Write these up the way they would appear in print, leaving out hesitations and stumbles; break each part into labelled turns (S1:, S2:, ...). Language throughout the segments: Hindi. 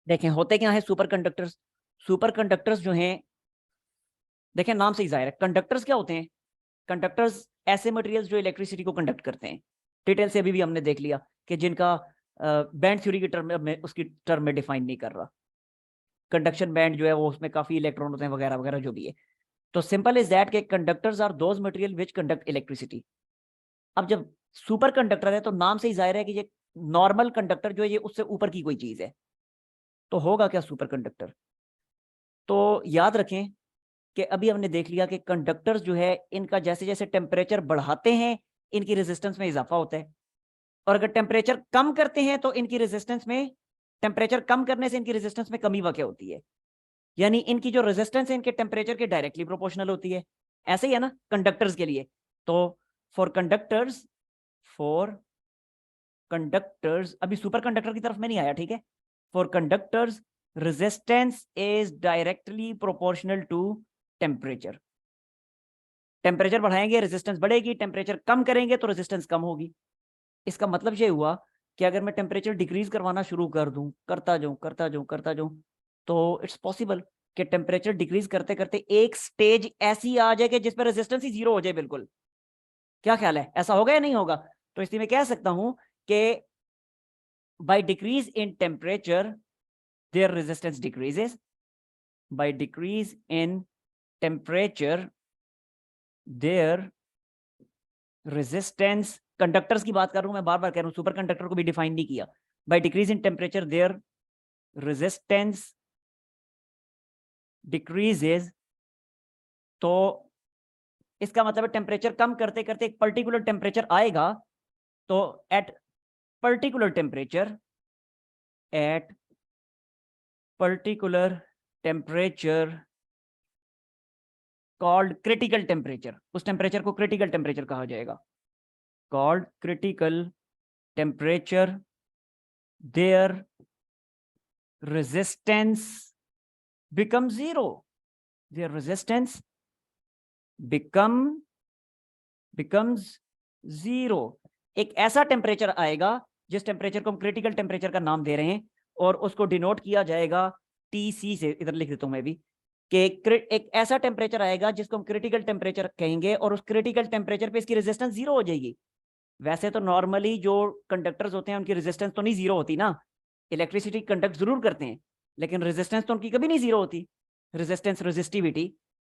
S1: देखें होते क्या है सुपर कंडक्टर्स। सुपर कंडक्टर्स जो हैं, देखें नाम से ही जाहिर है कंडक्टर्स क्या होते हैं। कंडक्टर्स ऐसे मटेरियल्स जो इलेक्ट्रिसिटी को कंडक्ट करते हैं। डिटेल से अभी भी हमने देख लिया कि जिनका बैंड थ्योरी की टर्म में, उसकी टर्म में डिफाइन नहीं कर रहा। कंडक्शन बैंड जो है वो उसमें काफी इलेक्ट्रॉन होते हैं वगैरह वगैरह जो भी है। तो सिंपल इज दैट के conductors are those material which conduct electricity. अब जब सुपर कंडक्टर है तो नाम से ही जाहिर है कि ये नॉर्मल कंडक्टर जो है ये उससे ऊपर की कोई चीज है। तो होगा क्या सुपर कंडक्टर। तो याद रखें कि अभी हमने देख लिया कि कंडक्टर्स जो है इनका जैसे जैसे टेम्परेचर बढ़ाते हैं इनकी रेजिस्टेंस में इजाफा होता है, और अगर टेम्परेचर कम करते हैं तो इनकी रेजिस्टेंस में, टेम्परेचर कम करने से इनकी रेजिस्टेंस में कमी वाक़ होती है। यानी इनकी जो रेजिस्टेंस है इनके टेम्परेचर के डायरेक्टली प्रोपोर्शनल होती है। ऐसे ही है ना कंडक्टर्स के लिए। तो फॉर कंडक्टर्स, फॉर कंडक्टर्स, अभी सुपर कंडक्टर की तरफ में नहीं आया, ठीक है। For conductors resistance is directly proportional to temperature. Temperature बढ़ाएंगे रेजिस्टेंस बढ़ेगी, टेम्परेचर कम करेंगे तो रेजिस्टेंस कम होगी। इसका मतलब ये हुआ कि अगर मैं टेम्परेचर डिक्रीज करवाना शुरू कर दूं, करता जाऊं, तो इट्स पॉसिबल कि टेम्परेचर डिक्रीज करते करते एक स्टेज ऐसी आ जाए कि जिस पर रेजिस्टेंस ही जीरो हो जाए बिल्कुल। क्या ख्याल है, ऐसा होगा या नहीं होगा। तो इसलिए मैं कह सकता हूं कि by decrease in temperature their resistance decreases, by decrease in temperature their resistance, conductors की बात कर रहा हूं मैं, बार बार कह रहा हूं, सुपर कंडक्टर को भी डिफाइन नहीं किया। By decrease in temperature their resistance decreases. तो इसका मतलब टेम्परेचर कम करते करते एक पर्टिकुलर टेम्परेचर आएगा, तो at particular temperature, at particular temperature called critical temperature, उस टेम्परेचर को क्रिटिकल टेम्परेचर कहा जाएगा, called critical temperature their resistance become zero, their resistance becomes zero. एक ऐसा टेम्परेचर आएगा जिस टेम्परेचर को हम क्रिटिकल टेम्परेचर का नाम दे रहे हैं, और उसको डिनोट किया जाएगा टीसी से। इधर लिख देता हूं मैं भी कि एक ऐसा टेम्परेचर आएगा जिसको हम क्रिटिकल टेम्परेचर कहेंगे, और उस क्रिटिकल टेम्परेचर पे इसकी रेजिस्टेंस जीरो हो जाएगी। वैसे तो नॉर्मली जो कंडक्टर्स होते हैं उनकी रेजिस्टेंस तो नहीं जीरो होती ना, इलेक्ट्रिसिटी कंडक्ट जरूर करते हैं, लेकिन रेजिस्टेंस तो उनकी कभी नहीं जीरो होती। रेजिस्टेंस रेजिस्टिविटी,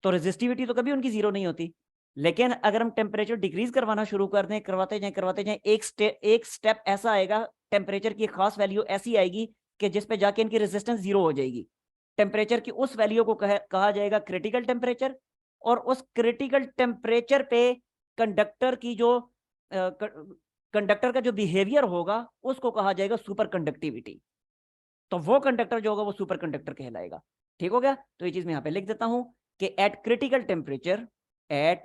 S1: तो रेजिस्टिविटी तो कभी उनकी जीरो नहीं होती। लेकिन अगर हम टेम्परेचर डिक्रीज करवाना शुरू कर दें, करवाते जाएं, एक स्टेप ऐसा आएगा, टेम्परेचर की खास वैल्यू ऐसी आएगी कि जिस पे जाके इनकी रेजिस्टेंस जीरो हो जाएगी। टेम्परेचर की उस वैल्यू को कहा जाएगा क्रिटिकल टेम्परेचर, और उस क्रिटिकल टेम्परेचर पे कंडक्टर की जो कंडक्टर का जो बिहेवियर होगा उसको कहा जाएगा सुपर कंडक्टिविटी। तो वो कंडक्टर जो होगा वो सुपर कंडक्टर कहलाएगा। ठीक हो गया। तो ये चीज मैं यहां पे लिख देता हूं कि eight critical temperature, eight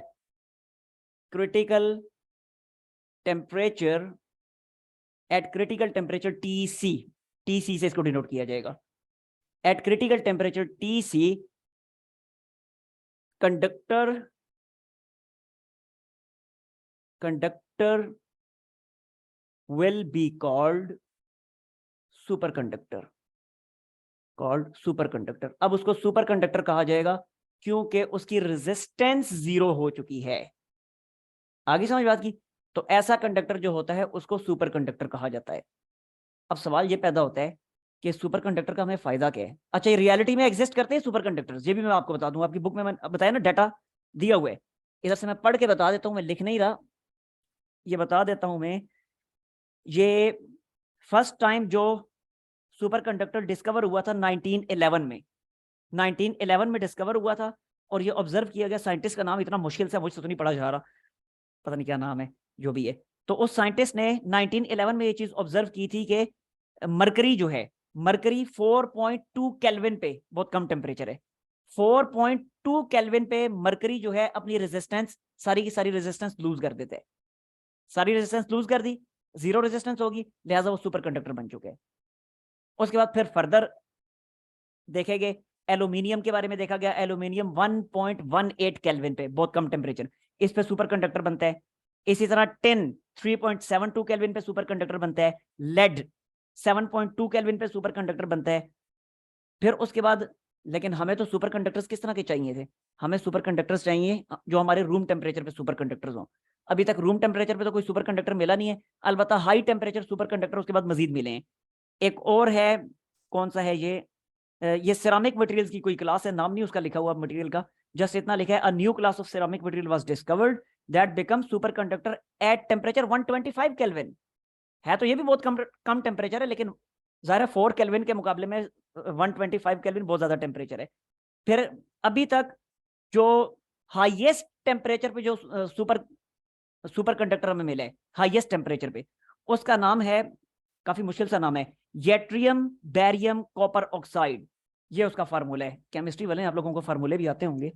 S1: critical temperature, eight critical temperature TC, TC से इसको डिनोट किया जाएगा। Eight critical temperature TC conductor will be called superconductor, called super conductor. अब उसको सुपर कंडक्टर कहा जाएगा क्योंकि उसकी रेजिस्टेंस जीरो हो चुकी है। आगे समझ बात की। तो ऐसा कंडक्टर जो होता है उसको सुपर कंडक्टर कहा जाता है। अब सवाल ये पैदा होता है कि सुपर कंडक्टर का हमें फायदा क्या है। अच्छा, ये रियलिटी में एग्जिस्ट करते हैं सुपर कंडक्टर्स, ये भी मैं आपको बता दूं, आपकी बुक में मैंने बताया ना डाटा दिया हुआ है। इधर से मैं पढ़ के बता देता हूं, मैं लिख नहीं रहा, ये बता देता हूं मैं। ये फर्स्ट टाइम जो सुपर कंडक्टर डिस्कवर हुआ था 1911 में, 1911 में डिस्कवर हुआ था, और ये ऑब्जर्व किया गया। साइंटिस्ट का नाम इतना मुश्किल से मुझसे तो नहीं पढ़ा जा रहा, पता नहीं क्या नाम है, जो भी है। तो उस साइंटिस्ट ने 1911 में ये चीज ऑब्जर्व की थी कि मरकरी जो है, मरकरी 4.2 केल्विन पे, बहुत कम टेम्परेचर है, 4.2 केल्विन पे मरकरी जो है अपनी रेजिस्टेंस, सारी की सारी रेजिस्टेंस लूज कर देते हैं। सारी रेजिस्टेंस लूज कर दी, जीरो रेजिस्टेंस होगी, लिहाजा वो सुपर कंडक्टर बन चुके हैं। उसके बाद फिर फर्दर देखेंगे, एल्यूमिनियम के बारे में देखा गया। एल्यूमिनियम 1.18 केल्विन पे, बहुत कम टेम्परेचर, इस पे सुपर कंडक्टर बनता है। इसी तरह टिन 3.72 केल्विन पे सुपर कंडक्टर बनता है। लेड 7.2 केल्विन पे सुपर कंडक्टर बनता है। फिर उसके बाद लेकिन हमें तो सुपर कंडक्टर्स किस तरह के चाहिए थे? हमें सुपर कंडक्टर्स चाहिए जो हमारे रूम टेम्परेचर पे सुपर कंडक्टर्स हों। अभी तक रूम टेम्परेचर पे तो कोई सुपर कंडक्टर मिला नहीं है, अलबत्ता हाई टेम्परेचर सुपर कंडक्टर उसके बाद मजीद मिले हैं। एक और है, कौन सा है ये सिरामिक मटेरियल्स की कोई क्लास है, नाम नहीं उसका लिखा हुआ मटेरियल का, जस्ट इतना लिखा है, a new class of ceramic material was discovered that become super conductor at temperature 125 kelvin. है तो ये भी बहुत कम टेम्परेचर है, लेकिन ज़ाहिर 4 केल्विन के मुकाबले में 125 केल्विन बहुत ज़्यादा टेम्परेचर है। फिर अभी तक जो हाईएस्ट टेम्परेचर पे जो सुपर कंडक्टर हमें मिला है हाईएस्ट टेम्परेचर पे, उसका नाम है, काफी मुश्किल सा नाम है, येट्रियम बैरियम कॉपर ऑक्साइड। ये उसका फार्मूला है। केमिस्ट्री वाले आप लोगों को फार्मूले भी आते होंगे।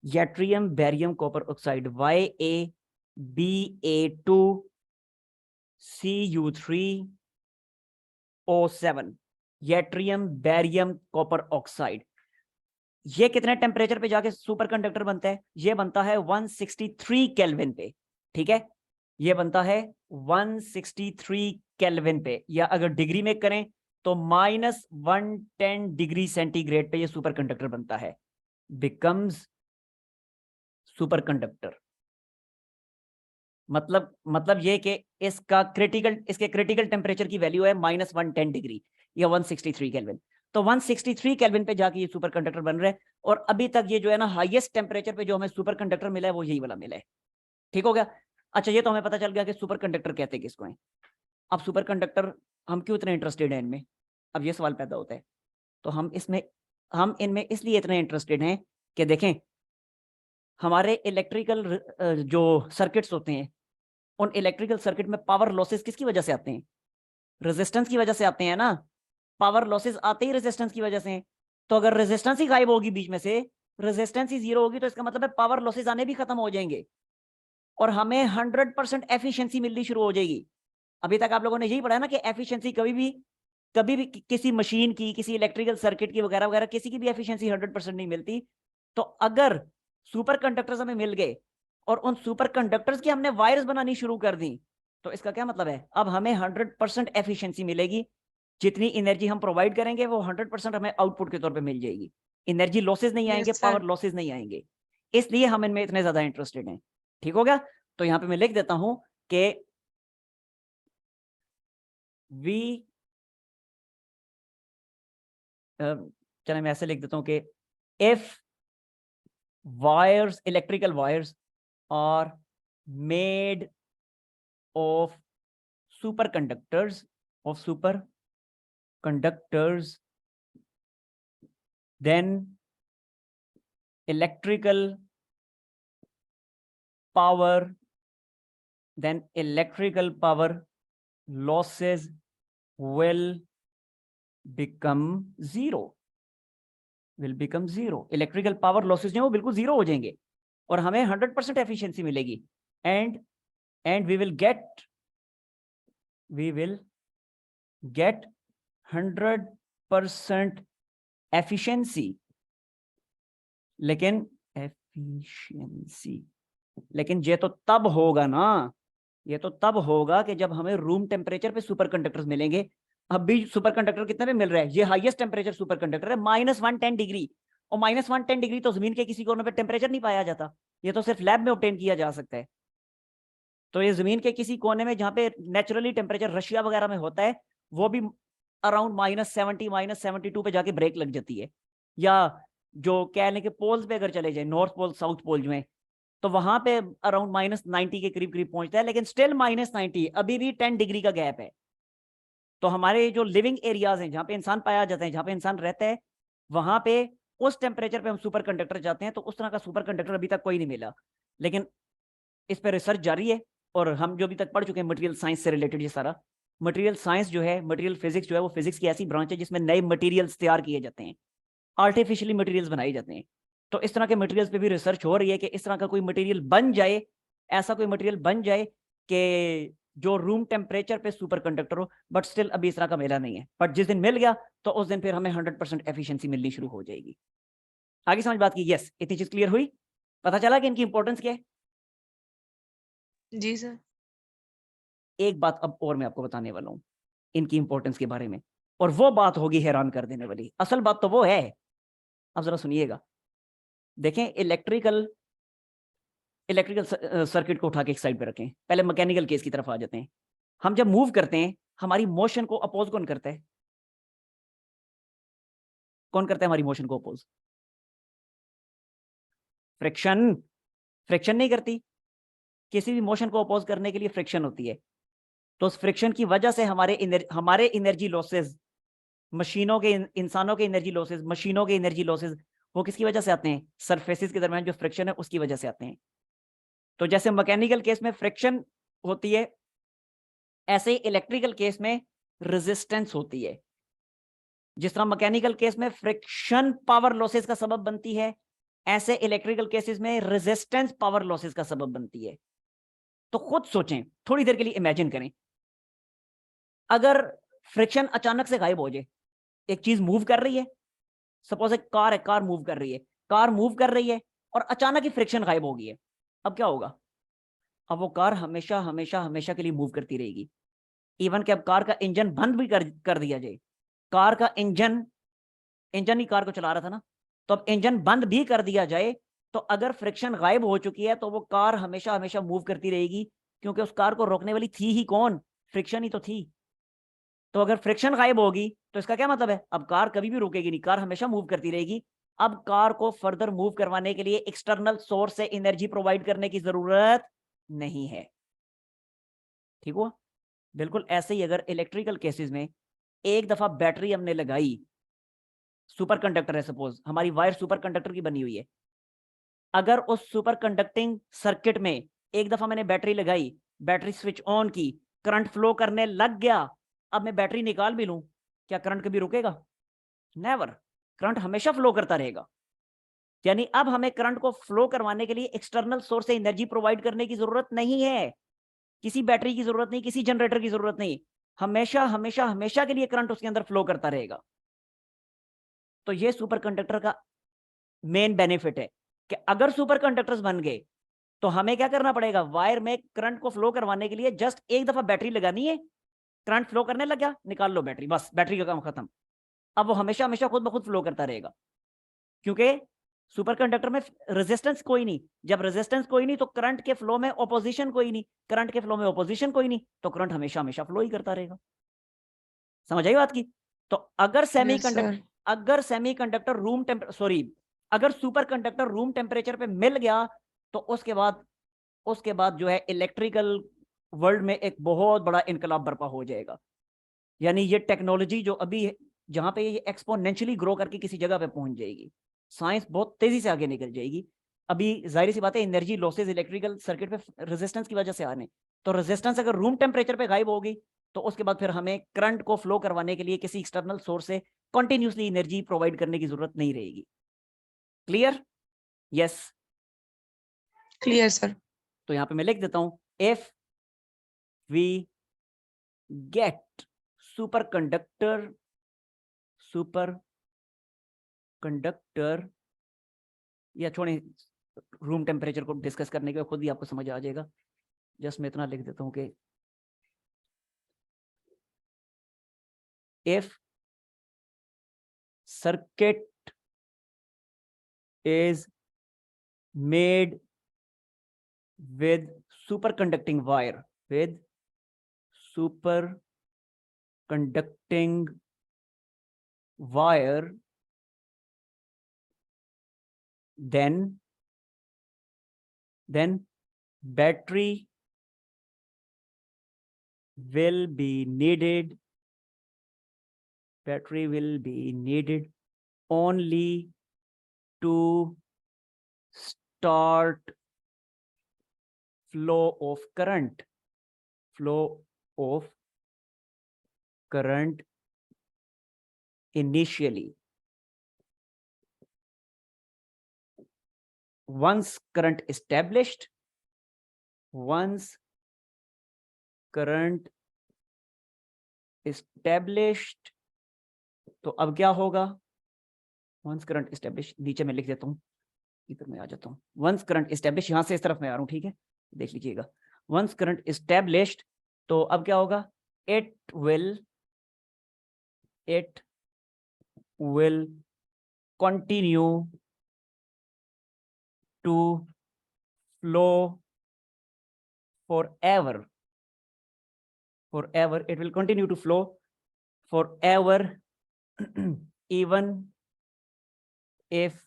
S1: Yttrium barium copper oxide YaBa2CU3O7, yttrium barium copper oxide. ये कितने टेम्परेचर पे जाके सुपर कंडक्टर बनता है? ये बनता है 163 केल्विन पे। ठीक है, ये बनता है 163 केल्विन पे, या अगर डिग्री में करें तो -110 डिग्री सेंटीग्रेड पे ये सुपर कंडक्टर बनता है, बिकम्स सुपर कंडक्टर। मतलब ये कि इसके क्रिटिकल टेम्परेचर की वैल्यू है -110 डिग्री या 163 केल्विन। तो 163 केल्विन पे जाके ये सुपर कंडक्टर बन रहा है। और अभी तक ये जो है ना हाईएस्ट टेम्परेचर पे जो हमें सुपर कंडक्टर मिला है वो यही वाला मिला है। ठीक हो गया? अच्छा, ये तो हमें पता चल गया कि सुपर कंडक्टर कहते हैं किसको है। अब सुपर कंडक्टर हम क्यों इतने इंटरेस्टेड हैं इनमें? अब ये सवाल पैदा होता है। तो हम इनमें इसलिए इतने इंटरेस्टेड हैं कि देखें, हमारे इलेक्ट्रिकल जो सर्किट्स होते हैं, उन इलेक्ट्रिकल सर्किट में पावर लॉसेस किसकी वजह से आते हैं? रेजिस्टेंस की वजह से आते हैं ना। पावर लॉसेस आते ही रेजिस्टेंस की वजह से हैं। तो अगर रेजिस्टेंस ही गायब होगी बीच में से, रेजिस्टेंस ही जीरो होगी, तो इसका मतलब है पावर लॉसेस आने भी खत्म हो जाएंगे और हमें 100% एफिशिएंसी मिलनी शुरू हो जाएगी। अभी तक आप लोगों ने यही पढ़ा है ना कि एफिशिएंसी कभी भी किसी मशीन की, किसी इलेक्ट्रिकल सर्किट की वगैरह वगैरह किसी की भी एफिशिएंसी 100% नहीं मिलती। तो अगर सुपर कंडक्टर्स हमें मिल गए और उन सुपर कंडक्टर्स की हमने वायर्स बनानी शुरू कर दी, तो इसका क्या मतलब है? अब हमें 100% एफिशिएंसी मिलेगी। जितनी एनर्जी हम प्रोवाइड करेंगे वो 100% हमें आउटपुट के तौर पे मिल जाएगी। एनर्जी लॉसेज नहीं आएंगे,
S2: यस सर।
S1: पावर लॉसेज नहीं आएंगे। इसलिए हम इनमें इतने ज्यादा इंटरेस्टेड हैं। ठीक हो गया? तो यहां पे मैं लिख देता हूं कि वी चले मैं ऐसे लिख देता हूं कि if wires, electrical wires are made of superconductors, then electrical power losses will become zero. Electrical power losses जो है वो बिल्कुल जीरो हो जाएंगे और हमें 100% एफिशिएंसी मिलेगी। And we will get 100% efficiency. लेकिन ये तो तब होगा ना, ये तो तब होगा कि जब हमें रूम टेम्परेचर पे सुपर कंडक्टर्स मिलेंगे। अब भी सुपर कंडक्टर कितने पे मिल रहा है? ये हाईएस्ट टेम्परेचर सुपर कंडक्टर है, -110 डिग्री। और -110 डिग्री तो जमीन के किसी कोने पे टेम्परेचर नहीं पाया जाता, ये तो सिर्फ लैब में ऑब्टेन किया जा सकता है। तो ये जमीन के किसी कोने में जहां पे नेचुरली टेम्परेचर रशिया वगैरह में होता है, वो भी अराउंड -70 -72 पे जाके ब्रेक लग जाती है। या जो कह लें कि पोल्स पे अगर चले जाए, नॉर्थ पोल साउथ पोल जो है, तो वहां पे अराउंड -90 के करीब करीब पहुंचता है, लेकिन स्टिल -90 अभी भी 10 डिग्री का गैप है। तो हमारे जो लिविंग एरियाज हैं, जहां पे इंसान पाया जाता है, जहां पे इंसान रहता है, वहां पे उस टेम्परेचर पे हम सुपर कंडक्टर जाते हैं। तो उस तरह का सुपर कंडक्टर अभी तक कोई नहीं मिला, लेकिन इस पर रिसर्च जारी है। और हम जो अभी तक पढ़ चुके हैं मटेरियल साइंस से रिलेटेड, ये सारा मटेरियल साइंस जो है, मटेरियल फिजिक्स जो है, वो फिजिक्स की ऐसी ब्रांच है जिसमें नए मटेरियल्स तैयार किए जाते हैं, आर्टिफिशियली मटेरियल्स बनाए जाते हैं। तो इस तरह के मटेरियल्स पे भी रिसर्च हो रही है कि इस तरह का कोई मटेरियल बन जाए, ऐसा कोई मटेरियल बन जाए कि जो रूम टेम्परेचर पे सुपर कंडक्टर हो। बट स्टिल अभी इस तरह का मिला नहीं है, बट जिस दिन मिल गया तो उस दिन फिर हमें 100% एफिशिएंसी मिलनी शुरू हो जाएगी। आगे समझ बात की? यस, इतनी चीज क्लियर हुई? पता चला कि इनकी इंपॉर्टेंस क्या है?
S2: जी सर।
S1: एक बात अब और मैं आपको बताने वाला हूं इनकी इंपॉर्टेंस के बारे में, और वो बात होगी हैरान कर देने वाली। असल बात तो वो है, अब जरा सुनिएगा। देखें, इलेक्ट्रिकल सर्किट को उठा के एक साइड पे रखें, पहले मैकेनिकल केस की तरफ आ जाते हैं। हम जब मूव करते हैं, हमारी मोशन को अपोज कौन करता है? कौन करता है हमारी मोशन को अपोज? फ्रिक्शन। फ्रिक्शन नहीं करती? किसी भी मोशन को अपोज करने के लिए फ्रिक्शन होती है। तो उस फ्रिक्शन की वजह से हमारे एनर्जी लॉसेस, मशीनों के, इंसानों के एनर्जी लॉसेस, मशीनों के एनर्जी लॉसेस, वो किसकी वजह से आते हैं? सरफेसेस के दरमियान जो फ्रिक्शन है उसकी वजह से आते हैं। तो जैसे मैकेनिकल केस में फ्रिक्शन होती है, ऐसे इलेक्ट्रिकल केस में रेजिस्टेंस होती है। जिस तरह मैकेनिकल केस में फ्रिक्शन पावर लॉसेस का सबब बनती है, ऐसे इलेक्ट्रिकल केसेस में रेजिस्टेंस पावर लॉसेस का सबब बनती है। तो खुद सोचें, थोड़ी देर के लिए इमेजिन करें, अगर फ्रिक्शन अचानक से गायब हो जाए, एक चीज मूव कर रही है, सपोज एक कार है, कार मूव कर रही है, कार मूव कर रही है और अचानक ही फ्रिक्शन गायब हो गई है, अब क्या होगा? अब वो कार हमेशा हमेशा हमेशा के लिए मूव करती रहेगी। इवन कि अब कार का इंजन बंद भी कर दिया जाए, कार का इंजन ही कार को चला रहा था ना, तो अब इंजन बंद भी कर दिया जाए, तो अगर फ्रिक्शन गायब हो चुकी है तो वो कार हमेशा हमेशा मूव करती रहेगी, क्योंकि उस कार को रोकने वाली थी ही कौन? फ्रिक्शन ही तो थी। तो अगर फ्रिक्शन गायब होगी तो इसका क्या मतलब है? अब कार कभी भी रुकेगी नहीं, कार हमेशा मूव करती रहेगी। अब कार को फर्दर मूव करवाने के लिए एक्सटर्नल सोर्स से एनर्जी प्रोवाइड करने की जरूरत नहीं है। ठीक हुआ? बिल्कुल ऐसे ही अगर इलेक्ट्रिकल केसेस में एक दफा बैटरी हमने लगाई, सुपर कंडक्टर है, सपोज हमारी वायर सुपर कंडक्टर की बनी हुई है, अगर उस सुपर कंडक्टिंग सर्किट में एक दफा मैंने बैटरी लगाई, बैटरी स्विच ऑन की, करंट फ्लो करने लग गया, अब मैं बैटरी निकाल भी लूं, क्या करंट कभी रुकेगा? नेवर। करंट हमेशा फ्लो करता रहेगा। यानी अब हमें करंट को फ्लो करवाने के लिए एक्सटर्नल सोर्स से एनर्जी प्रोवाइड करने की जरूरत नहीं है, किसी बैटरी की जरूरत नहीं, किसी जनरेटर की जरूरत नहीं, हमेशा हमेशा हमेशा के लिए करंट उसके अंदर फ्लो करता रहेगा। तो ये सुपर कंडक्टर का मेन बेनिफिट है कि अगर सुपर कंडक्टर्स बन गए तो हमें क्या करना पड़ेगा? वायर में करंट को फ्लो करवाने के लिए जस्ट एक दफा बैटरी लगानी है, करंट फ्लो करने लग गया, निकाल लो बैटरी, बस बैटरी का काम खत्म। अब वो हमेशा हमेशा खुद ब खुद फ्लो करता रहेगा, क्योंकि सुपर कंडक्टर में रेजिस्टेंस कोई नहीं। जब रेजिस्टेंस कोई नहीं तो करंट के फ्लो में ऑपोजिशन कोई नहीं, करंट के फ्लो में ऑपोजिशन कोई नहीं, तो करंट हमेशा हमेशा फ्लो ही करता रहेगा। समझ आई बात की? तो अगर सेमीकंडक्टर अगर सुपर कंडक्टर रूम टेम्परेचर पे मिल गया तो उसके बाद जो है इलेक्ट्रिकल वर्ल्ड में एक बहुत बड़ा इनकलाब बर्पा हो जाएगा। यानी ये टेक्नोलॉजी जो अभी जहां पे ये एक्सपोनेंशियली ग्रो करके किसी जगह पे पहुंच जाएगी, साइंस बहुत तेजी से आगे निकल जाएगी। अभी जाहिर सी बात है, एनर्जी लॉसेज इलेक्ट्रिकल सर्किट पे रेजिस्टेंस की वजह से आ रहे हैं, तो रेजिस्टेंस अगर रूम टेम्परेचर पे गायब होगी तो उसके बाद फिर हमें करंट को फ्लो करवाने के लिए किसी एक्सटर्नल सोर्स से कंटिन्यूसली एनर्जी प्रोवाइड करने की जरूरत नहीं रहेगी। क्लियर? Yes,
S2: clear sir.
S1: तो यहां पे मैं लिख देता हूं, if we get super conductor या छोड़े, रूम टेम्परेचर को डिस्कस करने के बाद खुद ही आपको समझ आ जाएगा। जस्ट मैं इतना लिख देता हूं कि if circuit is made with superconducting wire, then battery will be needed only to start flow of current initially. Once current established, तो अब क्या होगा? वंस करंट एस्टेब्लिश, नीचे मैं लिख देता हूं, इधर मैं आ जाता हूं। वंस करंट एस्टेब्लिश, यहां से इस तरफ मैं आ रहा हूं, ठीक है, देख लीजिएगा। वंस करंट एस्टेब्लिश्ड, तो अब क्या होगा? It will it will continue to flow forever. Forever, it will continue to flow forever, even if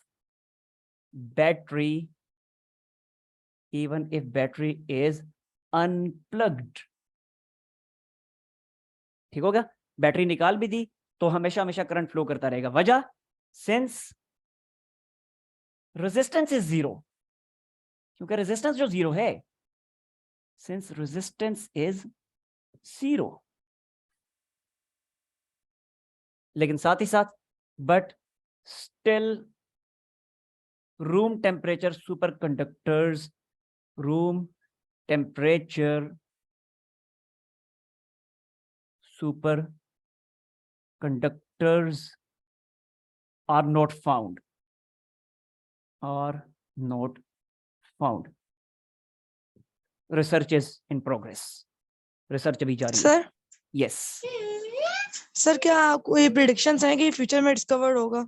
S1: battery is unplugged. ठीक हो गया? बैटरी निकाल भी दी तो हमेशा हमेशा करंट फ्लो करता रहेगा. वजह, सिंस रेजिस्टेंस इज जीरो, क्योंकि रेजिस्टेंस जो जीरो है, सिंस रेजिस्टेंस इज जीरो, लेकिन साथ ही साथ but still room temperature super conductors, room temperature super conductors are not found. Research is in progress. Research अभी जारी है.
S2: Sir
S1: Yes.
S2: सर क्या कोई प्रिडिक्शंस हैं कि फ्यूचर में डिस्कवर्ड होगा?